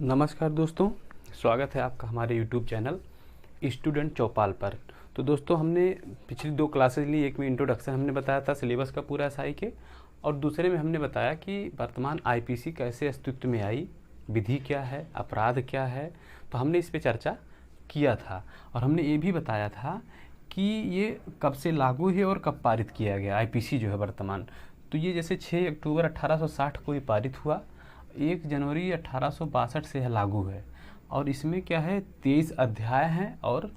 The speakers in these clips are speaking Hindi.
नमस्कार दोस्तों, स्वागत है आपका हमारे YouTube चैनल स्टूडेंट चौपाल पर। तो दोस्तों, हमने पिछली 2 क्लासेज ली। एक में इंट्रोडक्शन हमने बताया था सिलेबस का पूरा एसआई के, और दूसरे में हमने बताया कि वर्तमान आईपीसी कैसे अस्तित्व में आई, विधि क्या है, अपराध क्या है। तो हमने इस पे चर्चा किया था, और हमने ये भी बताया था कि ये कब से लागू है और कब पारित किया गया आईपीसी जो है वर्तमान। तो ये जैसे 6 अक्टूबर 1860 को ये पारित हुआ, 1 जनवरी 1862 से यह लागू है, और इसमें क्या है 23 अध्याय हैं और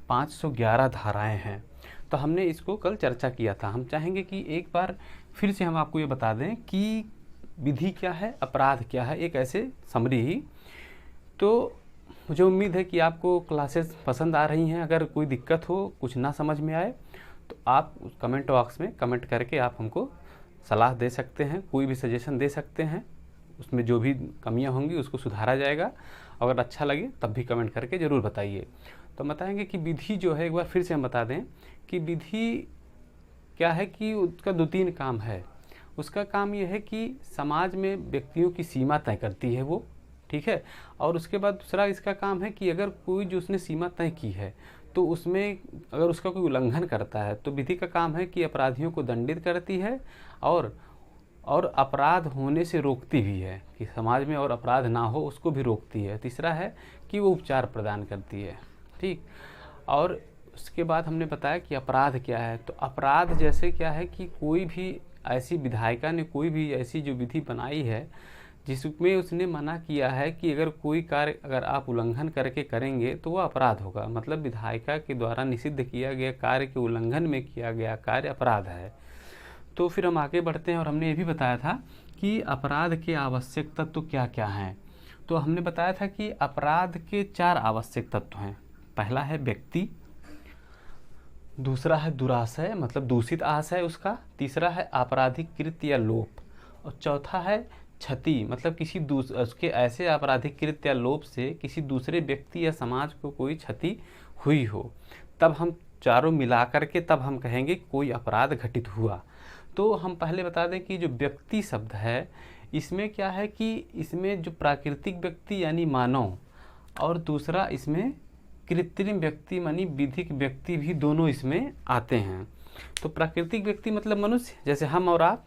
511 धाराएं हैं। तो हमने इसको कल चर्चा किया था। हम चाहेंगे कि एक बार फिर से हम आपको ये बता दें कि विधि क्या है, अपराध क्या है, एक ऐसे समरी ही। तो मुझे उम्मीद है कि आपको क्लासेस पसंद आ रही हैं। अगर कोई दिक्कत हो, कुछ ना समझ में आए, तो आप कमेंट बॉक्स में कमेंट करके आप हमको सलाह दे सकते हैं, कोई भी सजेशन दे सकते हैं। उसमें जो भी कमियां होंगी उसको सुधारा जाएगा। अगर अच्छा लगे तब भी कमेंट करके ज़रूर बताइए। तो बताएंगे कि विधि जो है, एक बार फिर से हम बता दें कि विधि क्या है कि उसका 2-3 काम है। उसका काम ये है कि समाज में व्यक्तियों की सीमा तय करती है वो, ठीक है। और उसके बाद दूसरा इसका काम है कि अगर कोई जो उसने सीमा तय की है तो उसमें अगर उसका कोई उल्लंघन करता है तो विधि का काम है कि अपराधियों को दंडित करती है और अपराध होने से रोकती भी है, कि समाज में और अपराध ना हो उसको भी रोकती है। तीसरा है कि वो उपचार प्रदान करती है, ठीक। और उसके बाद हमने बताया कि अपराध क्या है। तो अपराध जैसे क्या है कि कोई भी ऐसी विधायिका ने कोई भी ऐसी जो विधि बनाई है जिसमें उसने मना किया है कि अगर कोई कार्य अगर आप उल्लंघन करके करेंगे तो वह अपराध होगा। मतलब विधायिका के द्वारा निषिद्ध किया गया कार्य के उल्लंघन में किया गया कार्य अपराध है। तो फिर हम आगे बढ़ते हैं, और हमने ये भी बताया था कि अपराध के आवश्यक तत्व क्या क्या हैं। तो हमने बताया था कि अपराध के 4 आवश्यक तत्व हैं। पहला है व्यक्ति, दूसरा है दुराशय मतलब दूषित आशय उसका, तीसरा है आपराधिक कृत्य या लोप, और चौथा है क्षति मतलब किसी उसके ऐसे आपराधिक कृत्य या लोप से किसी दूसरे व्यक्ति या समाज को कोई क्षति हुई हो। तब हम चारों मिला करके तब हम कहेंगे कोई अपराध घटित हुआ। तो हम पहले बता दें कि जो व्यक्ति शब्द है इसमें क्या है कि इसमें जो प्राकृतिक व्यक्ति यानी मानव, और दूसरा इसमें कृत्रिम व्यक्ति मानी विधिक व्यक्ति भी दोनों इसमें आते हैं। तो प्राकृतिक व्यक्ति मतलब मनुष्य जैसे हम और आप,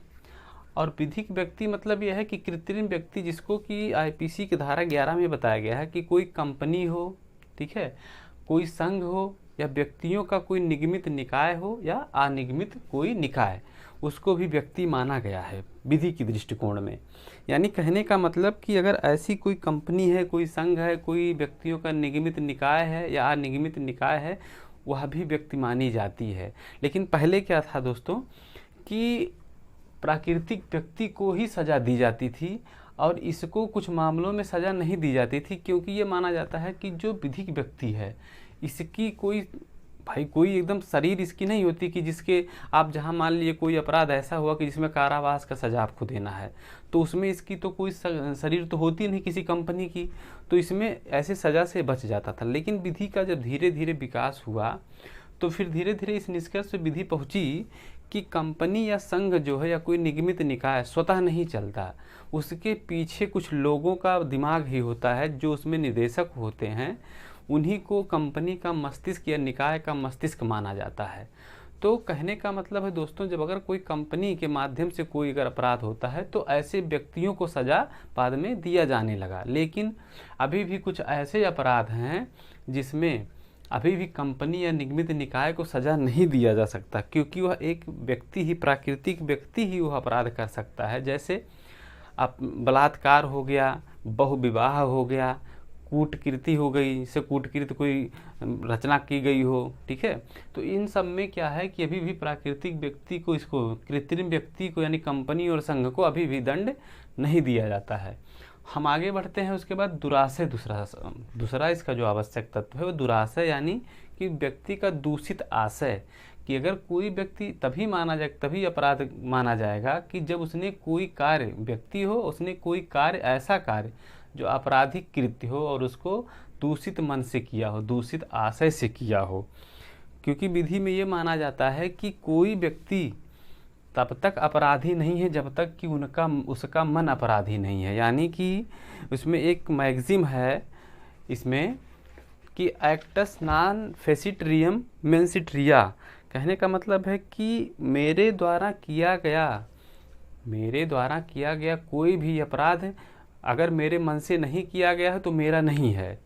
और विधिक व्यक्ति मतलब यह है कि कृत्रिम व्यक्ति जिसको कि आईपीसी की धारा 11 में बताया गया है कि कोई कंपनी हो, ठीक है, कोई संघ हो, या व्यक्तियों का कोई निगमित निकाय हो या अनिगमित कोई निकाय, उसको भी व्यक्ति माना गया है विधि की दृष्टिकोण में। यानी कहने का मतलब कि अगर ऐसी कोई कंपनी है, कोई संघ है, कोई व्यक्तियों का निगमित निकाय है या अनिगमित निकाय है, वह भी व्यक्ति मानी जाती है। लेकिन पहले क्या था दोस्तों कि प्राकृतिक व्यक्ति को ही सज़ा दी जाती थी, और इसको कुछ मामलों में सज़ा नहीं दी जाती थी, क्योंकि ये माना जाता है कि जो विधिक व्यक्ति है इसकी कोई एकदम शरीर इसकी नहीं होती कि जिसके आप जहाँ मान लिए कोई अपराध ऐसा हुआ कि जिसमें कारावास का सजा आपको देना है, तो उसमें इसकी तो कोई शरीर तो होती नहीं किसी कंपनी की, तो इसमें ऐसे सज़ा से बच जाता था। लेकिन विधि का जब धीरे धीरे विकास हुआ तो फिर धीरे धीरे इस निष्कर्ष पे विधि पहुंची कि कंपनी या संघ जो है या कोई निगमित निकाय स्वतः नहीं चलता, उसके पीछे कुछ लोगों का दिमाग ही होता है जो उसमें निदेशक होते हैं, उन्हीं को कंपनी का मस्तिष्क या निकाय का मस्तिष्क माना जाता है। तो कहने का मतलब है दोस्तों, जब अगर कोई कंपनी के माध्यम से कोई अगर अपराध होता है तो ऐसे व्यक्तियों को सज़ा बाद में दिया जाने लगा। लेकिन अभी भी कुछ ऐसे अपराध हैं जिसमें अभी भी कंपनी या निगमित निकाय को सज़ा नहीं दिया जा सकता, क्योंकि वह एक व्यक्ति ही, प्राकृतिक व्यक्ति ही वह अपराध कर सकता है। जैसे अब बलात्कार हो गया, बहुविवाह हो गया, कूटकीर्ति हो गई, इससे कूटकीर्त कोई रचना की गई हो, ठीक है। तो इन सब में क्या है कि अभी भी प्राकृतिक व्यक्ति को, इसको कृत्रिम व्यक्ति को यानी कंपनी और संघ को अभी भी दंड नहीं दिया जाता है। हम आगे बढ़ते हैं। उसके बाद दुराशय, दूसरा इसका जो आवश्यक तत्व है वो दुराशय, यानी कि व्यक्ति का दूषित आशय, कि अगर कोई व्यक्ति तभी अपराध माना जाएगा कि जब उसने कोई कार्य, व्यक्ति हो, उसने कोई कार्य, ऐसा कार्य जो आपराधिक कृत्य हो और उसको दूषित मन से किया हो, दूषित आशय से किया हो। क्योंकि विधि में ये माना जाता है कि कोई व्यक्ति तब तक अपराधी नहीं है जब तक कि उसका मन अपराधी नहीं है। यानी कि उसमें एक मैगजिम है इसमें कि एक्टस नॉन फेसिट्रियम मेंसिट्रिया, कहने का मतलब है कि मेरे द्वारा किया गया कोई भी अपराध अगर मेरे मन से नहीं किया गया है तो मेरा नहीं है।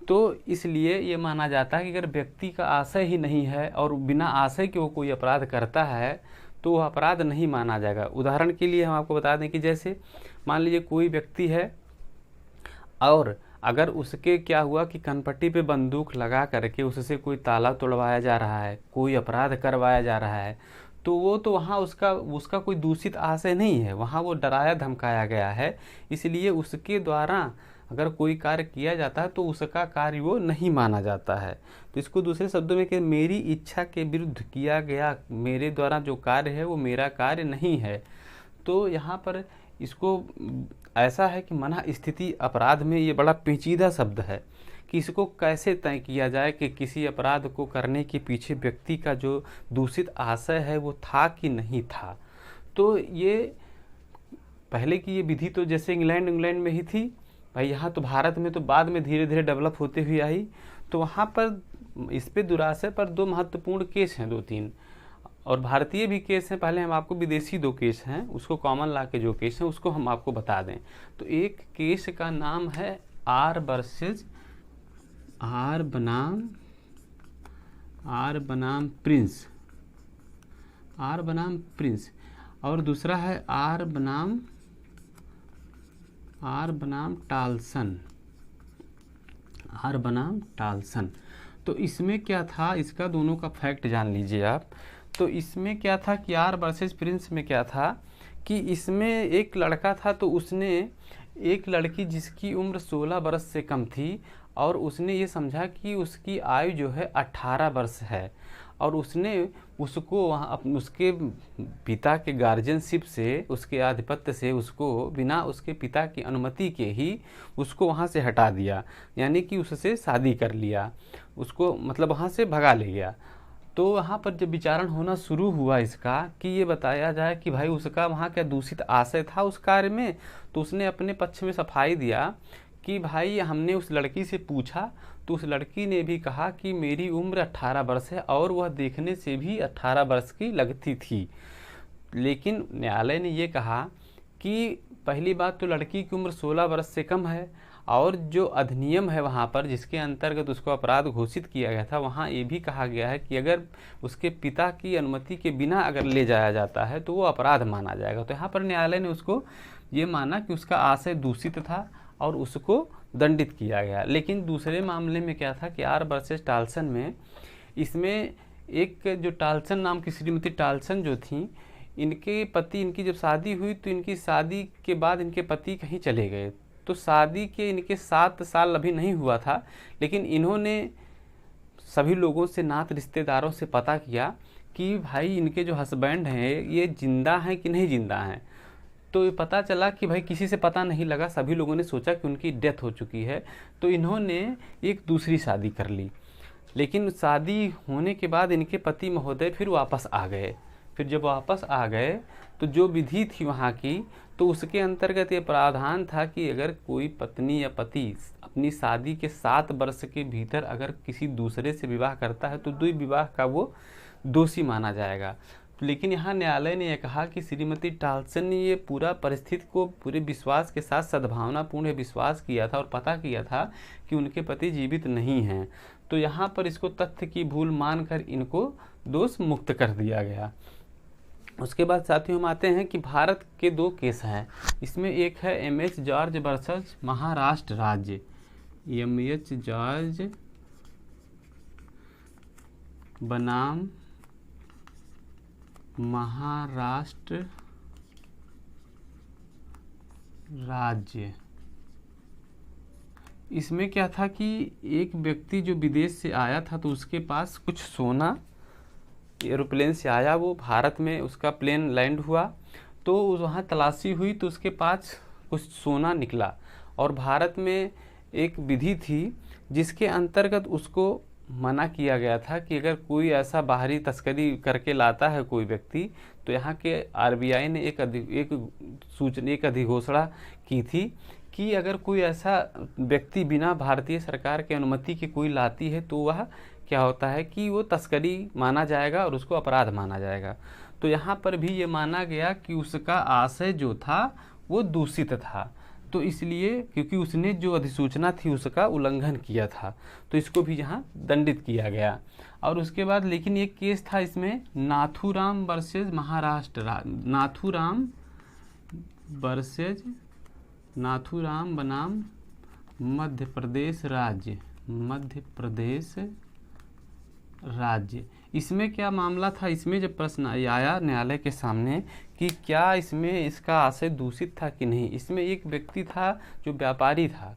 तो इसलिए ये माना जाता है कि अगर व्यक्ति का आशय ही नहीं है और बिना आशय के वो कोई अपराध करता है तो वह अपराध नहीं माना जाएगा। उदाहरण के लिए हम आपको बता दें कि जैसे मान लीजिए कोई व्यक्ति है और अगर उसके क्या हुआ कि कनपट्टी पे बंदूक लगा करके उससे कोई ताला तोड़वाया जा रहा है, कोई अपराध करवाया जा रहा है, तो वो तो वहाँ उसका कोई दूषित आशय नहीं है, वहाँ वो डराया धमकाया गया है। इसलिए उसके द्वारा अगर कोई कार्य किया जाता है तो उसका कार्य वो नहीं माना जाता है। तो इसको दूसरे शब्दों में कि मेरी इच्छा के विरुद्ध किया गया मेरे द्वारा जो कार्य है वो मेरा कार्य नहीं है। तो यहाँ पर इसको ऐसा है कि मना स्थिति अपराध में ये बड़ा पेचीदा शब्द है कि इसको कैसे तय किया जाए कि किसी अपराध को करने के पीछे व्यक्ति का जो दूषित आशय है वो था कि नहीं था। तो ये पहले की ये विधि तो जैसे इंग्लैंड में ही थी भाई, यहाँ तो भारत में तो बाद में धीरे धीरे डेवलप होते हुए आई। तो वहाँ पर इस पे दुराशय पर दो महत्वपूर्ण केस हैं, 2-3 और भारतीय भी केस हैं। पहले हम आपको विदेशी 2 केस हैं उसको कॉमन ला के जो केस हैं उसको हम आपको बता दें। तो एक केस का नाम है आर वर्सेज आर बनाम प्रिंस, और दूसरा है आर बनाम टाल्सन। तो इसमें क्या था, इसका दोनों का फैक्ट जान लीजिए आप। तो इसमें क्या था कि आर वर्सेस प्रिंस में क्या था कि इसमें एक लड़का था तो उसने एक लड़की जिसकी उम्र 16 वर्ष से कम थी और उसने ये समझा कि उसकी आयु जो है 18 वर्ष है और उसने उसको वहाँ उसके पिता के गार्जियनशिप से, उसके आधिपत्य से उसको बिना उसके पिता की अनुमति के ही उसको वहाँ से हटा दिया, यानी कि उससे शादी कर लिया, उसको मतलब वहाँ से भगा ले गया। तो वहाँ पर जब विचारण होना शुरू हुआ इसका कि ये बताया जाए कि भाई उसका वहाँ क्या दूषित आशय था उस कार्य में, तो उसने अपने पक्ष में सफाई दिया कि भाई हमने उस लड़की से पूछा तो उस लड़की ने भी कहा कि मेरी उम्र 18 वर्ष है और वह देखने से भी 18 वर्ष की लगती थी। लेकिन न्यायालय ने ये कहा कि पहली बात तो लड़की की उम्र 16 वर्ष से कम है और जो अधिनियम है वहाँ पर जिसके अंतर्गत उसको अपराध घोषित किया गया था वहाँ ये भी कहा गया है कि अगर उसके पिता की अनुमति के बिना अगर ले जाया जाता है तो वो अपराध माना जाएगा। तो यहाँ पर न्यायालय ने उसको ये माना कि उसका आशय दूषित था और उसको दंडित किया गया। लेकिन दूसरे मामले में क्या था कि आर वर्सेस टाल्सन में इसमें एक जो टाल्सन नाम की श्रीमती टाल्सन जो थी, इनके पति, इनकी जब शादी हुई तो इनकी शादी के बाद इनके पति कहीं चले गए। तो शादी के इनके 7 साल अभी नहीं हुआ था, लेकिन इन्होंने सभी लोगों से, नात रिश्तेदारों से पता किया कि भाई इनके जो हस्बैंड हैं ये जिंदा हैं कि नहीं जिंदा हैं। तो ये पता चला कि भाई किसी से पता नहीं लगा, सभी लोगों ने सोचा कि उनकी डेथ हो चुकी है। तो इन्होंने एक दूसरी शादी कर ली। लेकिन शादी होने के बाद इनके पति महोदय फिर वापस आ गए। फिर जब वापस आ गए तो जो विधि थी वहाँ की, तो उसके अंतर्गत ये प्रावधान था कि अगर कोई पत्नी या पति अपनी शादी के 7 वर्ष के भीतर अगर किसी दूसरे से विवाह करता है तो द्विविवाह का वो दोषी माना जाएगा। लेकिन यहाँ न्यायालय ने यह कहा कि श्रीमती टाल्सन ने ये पूरा परिस्थिति को पूरे विश्वास के साथ सद्भावनापूर्ण विश्वास किया था और पता किया था कि उनके पति जीवित नहीं हैं। तो यहाँ पर इसको तथ्य की भूल मानकर इनको दोष मुक्त कर दिया गया। उसके बाद साथियों हम आते हैं कि भारत के 2 केस हैं। इसमें एक है एमएच जॉर्ज वर्सेस महाराष्ट्र राज्य, एमएच जॉर्ज बनाम महाराष्ट्र राज्य। इसमें क्या था कि एक व्यक्ति जो विदेश से आया था तो उसके पास कुछ सोना, एरोप्लेन से आया, वो भारत में उसका प्लेन लैंड हुआ तो वहाँ तलाशी हुई तो उसके पास कुछ सोना निकला। और भारत में एक विधि थी जिसके अंतर्गत उसको मना किया गया था कि अगर कोई ऐसा बाहरी तस्करी करके लाता है कोई व्यक्ति, तो यहाँ के आरबीआई ने एक अधिघोषणा की थी कि अगर कोई ऐसा व्यक्ति बिना भारतीय सरकार की अनुमति के कोई लाती है तो वह क्या होता है कि वो तस्करी माना जाएगा और उसको अपराध माना जाएगा। तो यहाँ पर भी ये माना गया कि उसका आशय जो था वो दूषित था, तो इसलिए क्योंकि उसने जो अधिसूचना थी उसका उल्लंघन किया था, तो इसको भी यहाँ दंडित किया गया। और उसके बाद लेकिन एक केस था इसमें, नाथूराम वर्सेज महाराष्ट्र, नाथूराम बनाम मध्य प्रदेश राज्य। इसमें क्या मामला था, इसमें जब प्रश्न आया न्यायालय के सामने कि क्या इसमें इसका आशय दूषित था कि नहीं। इसमें एक व्यक्ति था जो व्यापारी था,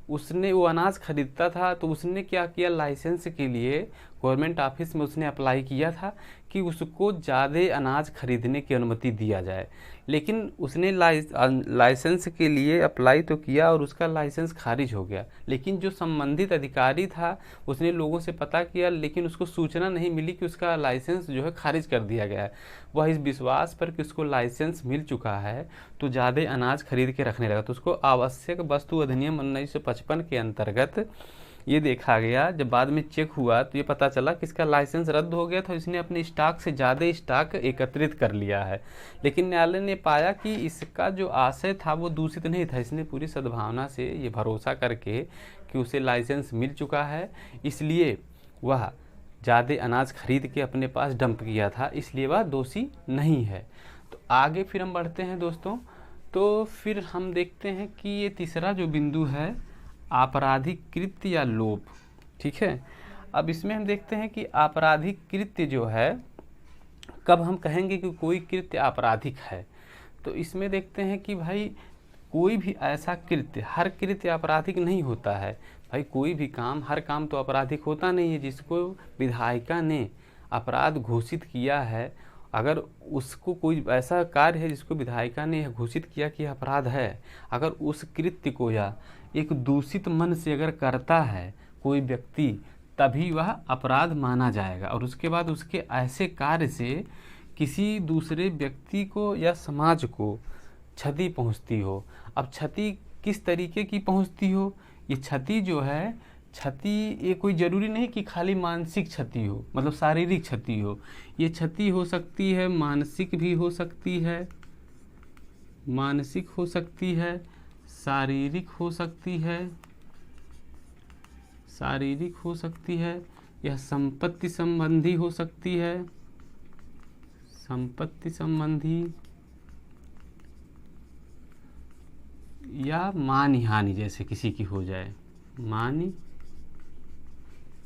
उसने वो अनाज खरीदता था, तो उसने क्या किया, लाइसेंस के लिए गवर्नमेंट ऑफिस में उसने अप्लाई किया था कि उसको ज़्यादा अनाज खरीदने की अनुमति दिया जाए। लेकिन उसने लाइसेंस के लिए अप्लाई तो किया और उसका लाइसेंस खारिज हो गया। लेकिन जो संबंधित अधिकारी था उसने लोगों से पता किया, लेकिन उसको सूचना नहीं मिली कि उसका लाइसेंस जो है खारिज कर दिया गया है। वह इस विश्वास पर कि उसको लाइसेंस मिल चुका है तो ज़्यादा अनाज खरीद के रखने लगा। तो उसको आवश्यक वस्तु अधिनियम 1955 के अंतर्गत ये देखा गया, जब बाद में चेक हुआ तो ये पता चला कि इसका लाइसेंस रद्द हो गया था, इसने अपने स्टॉक से ज़्यादा स्टॉक एकत्रित कर लिया है। लेकिन न्यायालय ने पाया कि इसका जो आशय था वो दूषित नहीं था, इसने पूरी सद्भावना से ये भरोसा करके कि उसे लाइसेंस मिल चुका है, इसलिए वह ज़्यादा अनाज खरीद के अपने पास डंप किया था, इसलिए वह दोषी नहीं है। तो आगे फिर हम बढ़ते हैं दोस्तों, तो फिर हम देखते हैं कि ये तीसरा जो बिंदु है आपराधिक कृत्य या लोप। ठीक है, अब इसमें हम देखते हैं कि आपराधिक कृत्य जो है, कब हम कहेंगे कि कोई कृत्य आपराधिक है। तो इसमें देखते हैं कि भाई कोई भी ऐसा कृत्य, हर कृत्य आपराधिक नहीं होता है भाई, कोई भी काम, हर काम तो आपराधिक होता नहीं है। जिसको विधायिका ने अपराध घोषित किया है, अगर उसको कोई ऐसा कार्य है जिसको विधायिका ने यह घोषित किया कि अपराध है, अगर उस कृत्य को या एक दूषित मन से अगर करता है कोई व्यक्ति, तभी वह अपराध माना जाएगा। और उसके बाद उसके ऐसे कार्य से किसी दूसरे व्यक्ति को या समाज को क्षति पहुंचती हो। अब क्षति किस तरीके की पहुंचती हो, ये क्षति जो है, क्षति ये कोई ज़रूरी नहीं कि खाली मानसिक क्षति हो, मतलब शारीरिक क्षति हो। ये क्षति हो सकती है, मानसिक भी हो सकती है, मानसिक हो सकती है, शारीरिक हो सकती है, शारीरिक हो सकती है, यह संपत्ति संबंधी हो सकती है, संपत्ति संबंधी, या मानी हानि जैसे किसी की हो जाए, मानी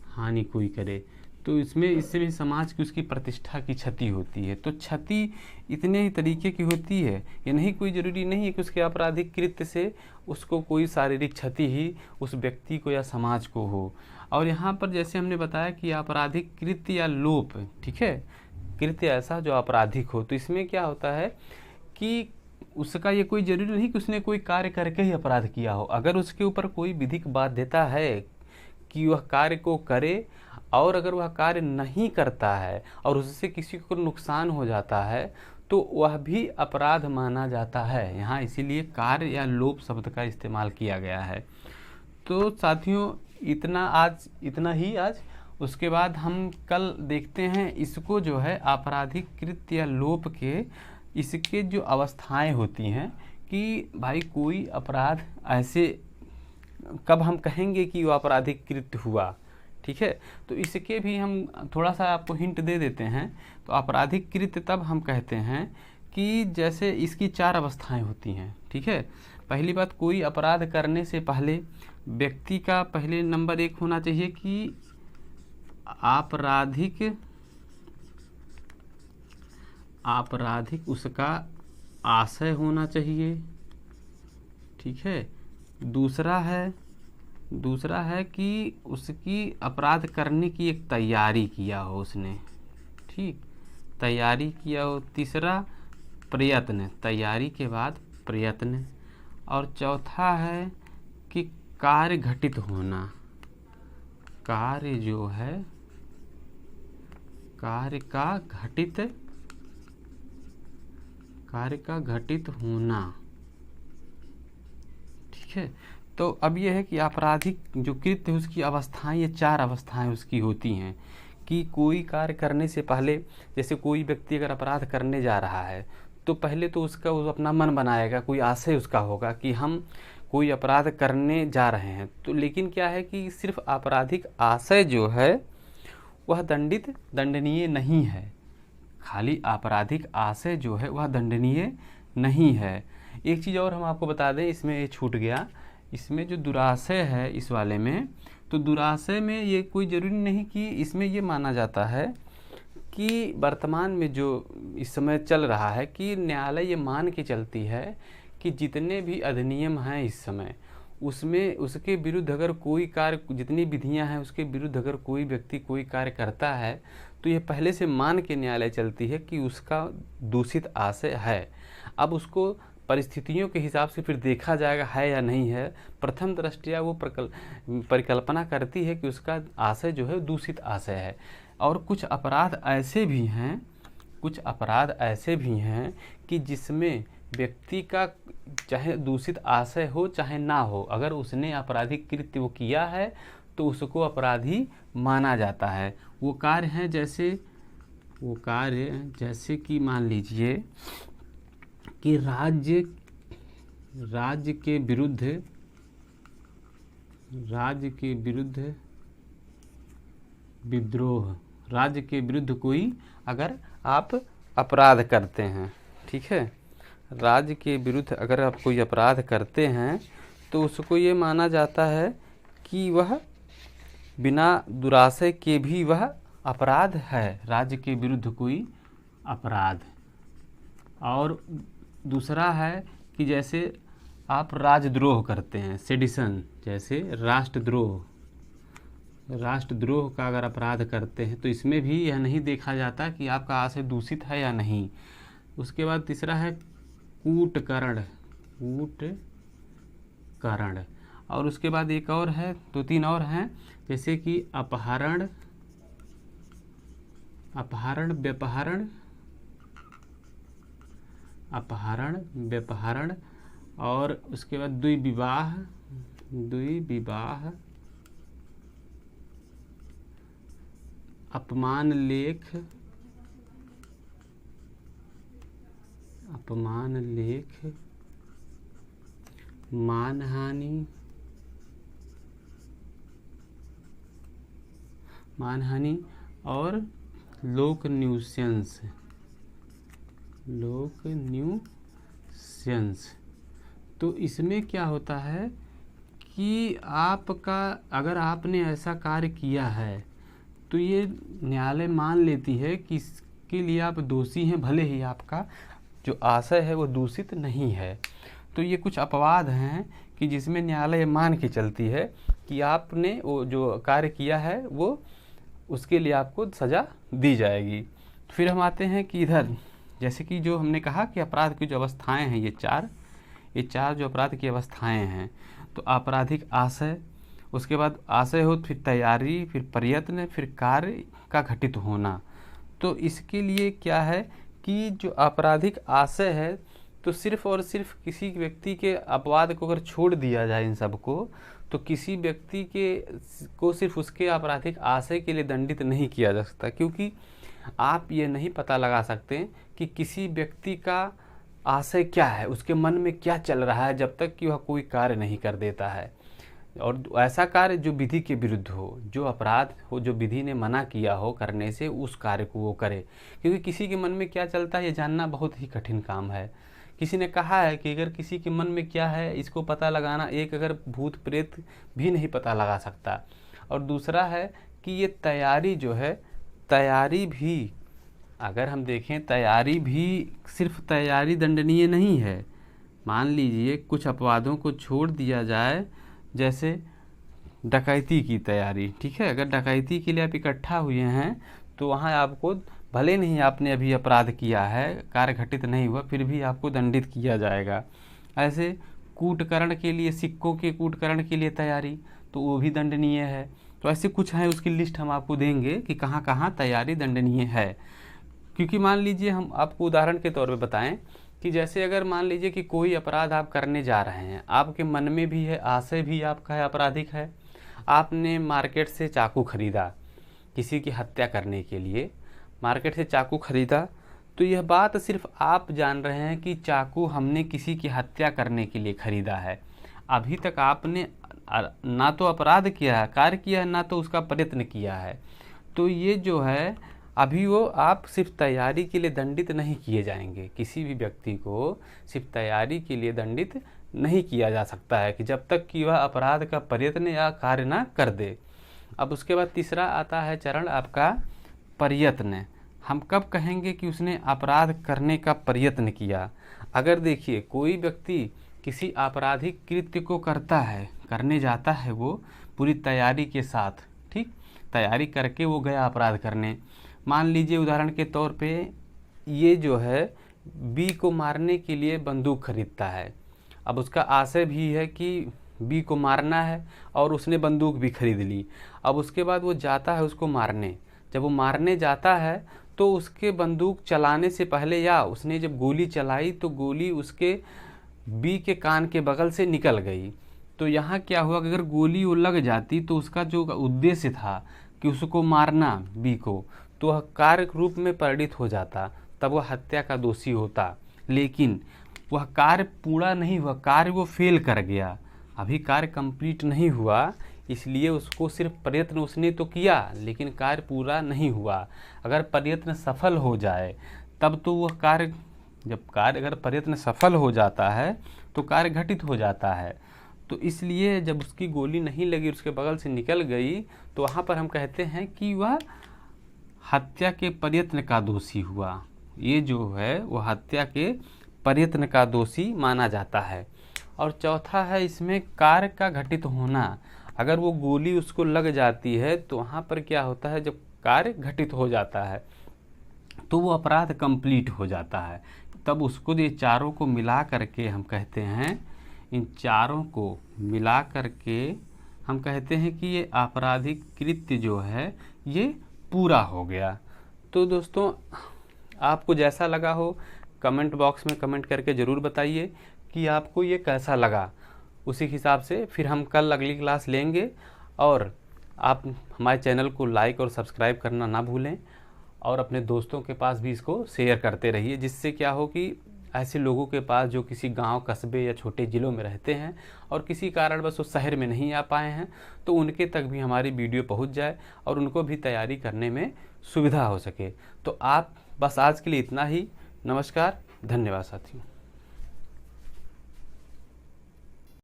हानि कोई करे, तो इसमें इससे भी समाज की उसकी प्रतिष्ठा की क्षति होती है। तो क्षति इतने ही तरीके की होती है, ये नहीं कोई ज़रूरी नहीं है कि उसके आपराधिक कृत्य से उसको कोई शारीरिक क्षति ही उस व्यक्ति को या समाज को हो। और यहाँ पर जैसे हमने बताया कि आपराधिक कृत्य या लोप, ठीक है, कृत्य ऐसा जो आपराधिक हो, तो इसमें क्या होता है कि उसका ये कोई ज़रूरी नहीं कि उसने कोई कार्य करके ही अपराध किया हो। अगर उसके ऊपर कोई विधिक बाध्यता है कि वह कार्य को करे, और अगर वह कार्य नहीं करता है और उससे किसी को नुकसान हो जाता है, तो वह भी अपराध माना जाता है। यहाँ इसीलिए कार्य या लोप शब्द का इस्तेमाल किया गया है। तो साथियों इतना ही आज। उसके बाद हम कल देखते हैं इसको जो है आपराधिक कृत्य या लोप के, इसके जो अवस्थाएं होती हैं कि भाई कोई अपराध ऐसे कब हम कहेंगे कि वो आपराधिक कृत्य हुआ। ठीक है, तो इसके भी हम थोड़ा सा आपको हिंट दे देते हैं। तो आपराधिक कृत्य तब हम कहते हैं कि जैसे इसकी 4 अवस्थाएं होती हैं। ठीक है, पहली बात, कोई अपराध करने से पहले व्यक्ति का पहले नंबर 1 होना चाहिए कि आपराधिक उसका आशय होना चाहिए। ठीक है, दूसरा है कि उसकी अपराध करने की एक तैयारी किया हो उसने, ठीक, तैयारी किया हो। तीसरा प्रयत्न, तैयारी के बाद प्रयत्न। और चौथा है कि कार्य घटित होना, कार्य जो है, कार्य का घटित होना। ठीक है, तो अब यह है कि आपराधिक जो कृत्य है उसकी अवस्थाएं, ये 4 अवस्थाएं उसकी होती हैं कि कोई कार्य करने से पहले, जैसे कोई व्यक्ति अगर अपराध करने जा रहा है तो पहले तो उसका वो अपना मन बनाएगा, कोई आशय उसका होगा कि हम कोई अपराध करने जा रहे हैं। तो लेकिन क्या है कि सिर्फ आपराधिक आशय जो है वह दंडनीय नहीं है, खाली आपराधिक आशय जो है वह दंडनीय नहीं है। एक चीज़ और हम आपको बता दें, इसमें ये छूट गया, इसमें जो दुराशय है इस वाले में, तो दुराशय में ये कोई ज़रूरी नहीं कि इसमें ये माना जाता है कि वर्तमान में जो इस समय चल रहा है कि न्यायालय ये मान के चलती है कि जितने भी अधिनियम हैं इस समय उसमें उसके विरुद्ध अगर कोई कार्य, जितनी विधियां हैं उसके विरुद्ध अगर कोई व्यक्ति कोई कार्य करता है तो ये पहले से मान के न्यायालय चलती है कि उसका दूषित आशय है। अब उसको परिस्थितियों के हिसाब से फिर देखा जाएगा है या नहीं है। प्रथम दृष्टया वो परिकल्पना करती है कि उसका आशय जो है दूषित आशय है। और कुछ अपराध ऐसे भी हैं कि जिसमें व्यक्ति का चाहे दूषित आशय हो चाहे ना हो, अगर उसने आपराधिक कृत्य वो किया है तो उसको अपराधी माना जाता है। वो कार्य हैं जैसे कि मान लीजिए कि राज्य के विरुद्ध विद्रोह, राज्य के विरुद्ध कोई अगर आप अपराध करते हैं, ठीक है, राज्य के विरुद्ध अगर आप कोई अपराध करते हैं तो उसको ये माना जाता है कि वह बिना दुराशय के भी वह अपराध है, राज्य के विरुद्ध कोई अपराध। और दूसरा है कि जैसे आप राजद्रोह करते हैं, सेडिशन, जैसे राष्ट्रद्रोह का अगर अपराध करते हैं तो इसमें भी यह नहीं देखा जाता कि आपका आशय दूषित है या नहीं। उसके बाद तीसरा है कूटकरण, और उसके बाद एक और है, 2-3 और हैं, जैसे कि अपहरण, व्यपहरण, और उसके बाद द्विविवाह, अपमान लेख, मानहानि और लोक न्यूसेंस। तो इसमें क्या होता है कि आपका अगर आपने ऐसा कार्य किया है तो ये न्यायालय मान लेती है कि इसके लिए आप दोषी हैं, भले ही आपका जो आशय है वो दूषित नहीं है। तो ये कुछ अपवाद हैं कि जिसमें न्यायालय मान के चलती है कि आपने वो जो कार्य किया है वो उसके लिए आपको सज़ा दी जाएगी। फिर हम आते हैं कि इधर जैसे कि जो हमने कहा कि अपराध की जो अवस्थाएं हैं ये चार जो अपराध की अवस्थाएं हैं, तो आपराधिक आशय, उसके बाद आशय हो, फिर तैयारी, फिर प्रयत्न, फिर कार्य का घटित होना। तो इसके लिए क्या है कि जो आपराधिक आशय है तो सिर्फ और सिर्फ किसी व्यक्ति के अपवाद को अगर छोड़ दिया जाए इन सब को, तो किसी व्यक्ति को सिर्फ उसके आपराधिक आशय के लिए दंडित नहीं किया जा सकता, क्योंकि आप ये नहीं पता लगा सकते कि किसी व्यक्ति का आशय क्या है, उसके मन में क्या चल रहा है, जब तक कि वह कोई कार्य नहीं कर देता है। और ऐसा कार्य जो विधि के विरुद्ध हो, जो अपराध हो, जो विधि ने मना किया हो करने से, उस कार्य को वो करे। क्योंकि किसी के मन में क्या चलता है ये जानना बहुत ही कठिन काम है। किसी ने कहा है कि अगर किसी के मन में क्या है इसको पता लगाना, एक अगर भूत प्रेत भी नहीं पता लगा सकता। और दूसरा है कि ये तैयारी जो है, तैयारी भी अगर हम देखें, तैयारी भी सिर्फ तैयारी दंडनीय नहीं है। मान लीजिए कुछ अपवादों को छोड़ दिया जाए, जैसे डकैती की तैयारी, ठीक है, अगर डकैती के लिए आप इकट्ठा हुए हैं तो वहाँ आपको भले नहीं आपने अभी अपराध किया है, कार्य घटित नहीं हुआ, फिर भी आपको दंडित किया जाएगा। ऐसे कूटकरण के लिए, सिक्कों के कूटकरण के लिए तैयारी, तो वो भी दंडनीय है। तो ऐसे कुछ हैं, उसकी लिस्ट हम आपको देंगे कि कहाँ कहाँ तैयारी दंडनीय है। क्योंकि मान लीजिए हम आपको उदाहरण के तौर पे बताएं कि जैसे अगर मान लीजिए कि कोई अपराध आप करने जा रहे हैं, आपके मन में भी है, आशय भी आपका है आपराधिक है, आपने मार्केट से चाकू खरीदा किसी की हत्या करने के लिए, मार्केट से चाकू खरीदा, तो यह बात सिर्फ आप जान रहे हैं कि चाकू हमने किसी की हत्या करने के लिए खरीदा है। अभी तक आपने ना तो अपराध किया है, कार्य किया है, ना तो उसका प्रयत्न किया है। तो ये जो है अभी वो आप सिर्फ तैयारी के लिए दंडित नहीं किए जाएंगे। किसी भी व्यक्ति को सिर्फ तैयारी के लिए दंडित नहीं किया जा सकता है कि जब तक कि वह अपराध का प्रयत्न या कार्य ना कर दे। अब उसके बाद तीसरा आता है चरण आपका प्रयत्न। हम कब कहेंगे कि उसने अपराध करने का प्रयत्न किया? अगर देखिए कोई व्यक्ति किसी आपराधिक कृत्य को करता है, करने जाता है वो पूरी तैयारी के साथ, ठीक, तैयारी करके वो गया अपराध करने। मान लीजिए उदाहरण के तौर पे ये जो है बी को मारने के लिए बंदूक खरीदता है। अब उसका आशय भी है कि बी को मारना है और उसने बंदूक भी खरीद ली। अब उसके बाद वो जाता है उसको मारने। जब वो मारने जाता है तो उसके बंदूक चलाने से पहले या उसने जब गोली चलाई तो गोली उसके बी के कान के बगल से निकल गई। तो यहाँ क्या हुआ कि अगर गोली वो लग जाती तो उसका जो उद्देश्य था कि उसको मारना बी को, तो वह कार्य रूप में परिणित हो जाता, तब वह हत्या का दोषी होता। लेकिन वह कार्य पूरा नहीं हुआ, कार्य वो फेल कर गया, अभी कार्य कंप्लीट नहीं हुआ, इसलिए उसको सिर्फ प्रयत्न उसने तो किया लेकिन कार्य पूरा नहीं हुआ। अगर प्रयत्न सफल हो जाए तब तो वह कार्य, जब कार्य अगर प्रयत्न सफल हो जाता है तो कार्य घटित हो जाता है। तो इसलिए जब उसकी गोली नहीं लगी, उसके बगल से निकल गई, तो वहाँ पर हम कहते हैं कि वह हत्या के प्रयत्न का दोषी हुआ। ये जो है वह हत्या के प्रयत्न का दोषी माना जाता है। और चौथा है इसमें कार्य का घटित होना। अगर वो गोली उसको लग जाती है तो वहाँ पर क्या होता है, जब कार्य घटित हो जाता है तो वो अपराध कंप्लीट हो जाता है। तब उसको ये चारों को मिला करके हम कहते हैं, इन चारों को मिला करके हम कहते हैं कि ये आपराधिक कृत्य जो है ये पूरा हो गया। तो दोस्तों आपको जैसा लगा हो कमेंट बॉक्स में कमेंट करके ज़रूर बताइए कि आपको ये कैसा लगा। उसी हिसाब से फिर हम कल अगली क्लास लेंगे। और आप हमारे चैनल को लाइक और सब्सक्राइब करना ना भूलें और अपने दोस्तों के पास भी इसको शेयर करते रहिए, जिससे क्या हो कि ऐसे लोगों के पास जो किसी गांव, कस्बे या छोटे ज़िलों में रहते हैं और किसी कारणवश वो शहर में नहीं आ पाए हैं, तो उनके तक भी हमारी वीडियो पहुंच जाए और उनको भी तैयारी करने में सुविधा हो सके। तो आप बस आज के लिए इतना ही। नमस्कार, धन्यवाद साथियों।